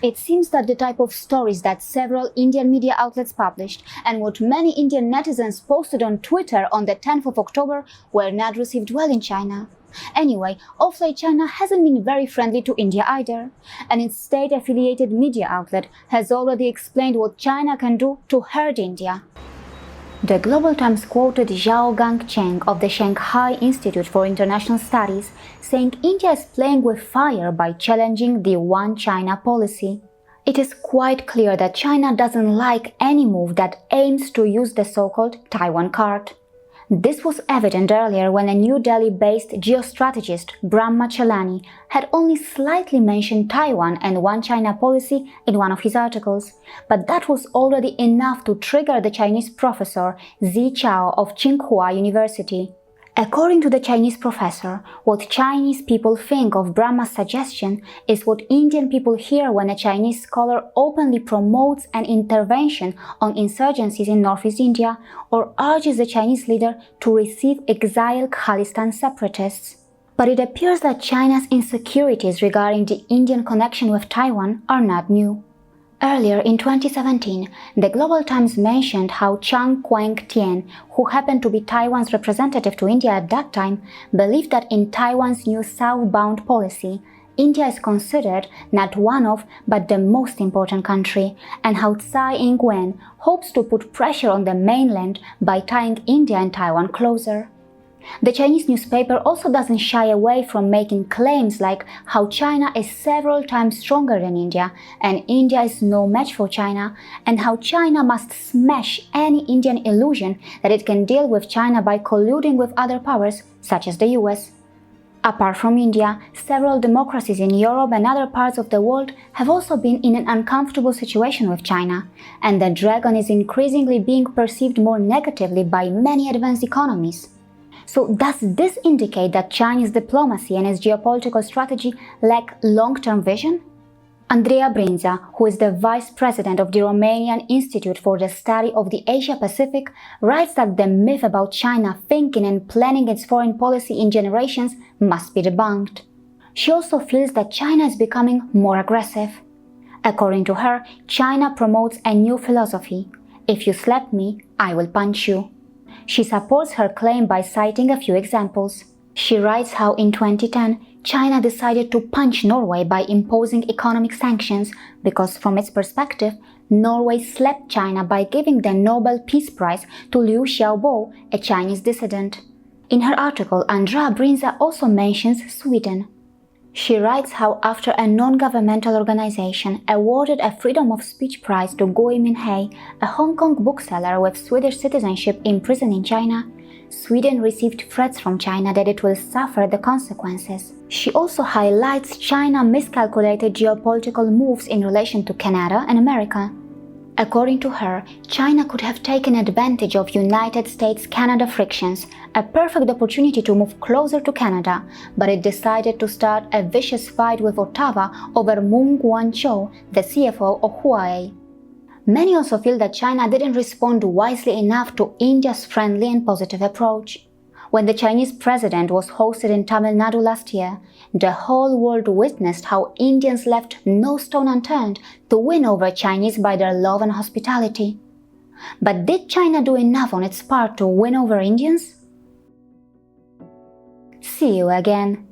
It seems that the type of stories that several Indian media outlets published and what many Indian netizens posted on Twitter on the 10th of October were not received well in China. Anyway, offline China hasn't been very friendly to India either, and its state-affiliated media outlet has already explained what China can do to hurt India. The Global Times quoted Zhao Gangcheng of the Shanghai Institute for International Studies, saying India is playing with fire by challenging the One China policy. It is quite clear that China doesn't like any move that aims to use the so-called Taiwan Card. This was evident earlier when a New Delhi-based geostrategist, Brahma Chelani, had only slightly mentioned Taiwan and One China policy in one of his articles, but that was already enough to trigger the Chinese professor Zi Chao of Tsinghua University. According to the Chinese professor, what Chinese people think of Brahma's suggestion is what Indian people hear when a Chinese scholar openly promotes an intervention on insurgencies in northeast India or urges the Chinese leader to receive exiled Khalistan separatists. But it appears that China's insecurities regarding the Indian connection with Taiwan are not new. Earlier in 2017, the Global Times mentioned how Chang Quang-Tien, who happened to be Taiwan's representative to India at that time, believed that in Taiwan's new southbound policy, India is considered not one of, but the most important country, and how Tsai Ing-wen hopes to put pressure on the mainland by tying India and Taiwan closer. The Chinese newspaper also doesn't shy away from making claims like how China is several times stronger than India and India is no match for China, and how China must smash any Indian illusion that it can deal with China by colluding with other powers such as the US. Apart from India, several democracies in Europe and other parts of the world have also been in an uncomfortable situation with China, and the dragon is increasingly being perceived more negatively by many advanced economies. So does this indicate that Chinese diplomacy and its geopolitical strategy lack long-term vision? Andreea Brinza, who is the vice president of the Romanian Institute for the Study of the Asia-Pacific, writes that the myth about China thinking and planning its foreign policy in generations must be debunked. She also feels that China is becoming more aggressive. According to her, China promotes a new philosophy: if you slap me, I will punch you. She supports her claim by citing a few examples. She writes how in 2010, China decided to punch Norway by imposing economic sanctions because, from its perspective, Norway slapped China by giving the Nobel Peace Prize to Liu Xiaobo, a Chinese dissident. In her article, Andreea Brinza also mentions Sweden. She writes how after a non-governmental organization awarded a Freedom of Speech Prize to Gui Minhai, a Hong Kong bookseller with Swedish citizenship imprisoned in China, Sweden received threats from China that it will suffer the consequences. She also highlights China's miscalculated geopolitical moves in relation to Canada and America. According to her, China could have taken advantage of United States-Canada frictions, a perfect opportunity to move closer to Canada, but it decided to start a vicious fight with Ottawa over Meng Wanzhou, the CFO of Huawei. Many also feel that China didn't respond wisely enough to India's friendly and positive approach. When the Chinese president was hosted in Tamil Nadu last year, the whole world witnessed how Indians left no stone unturned to win over Chinese by their love and hospitality. But did China do enough on its part to win over Indians? See you again.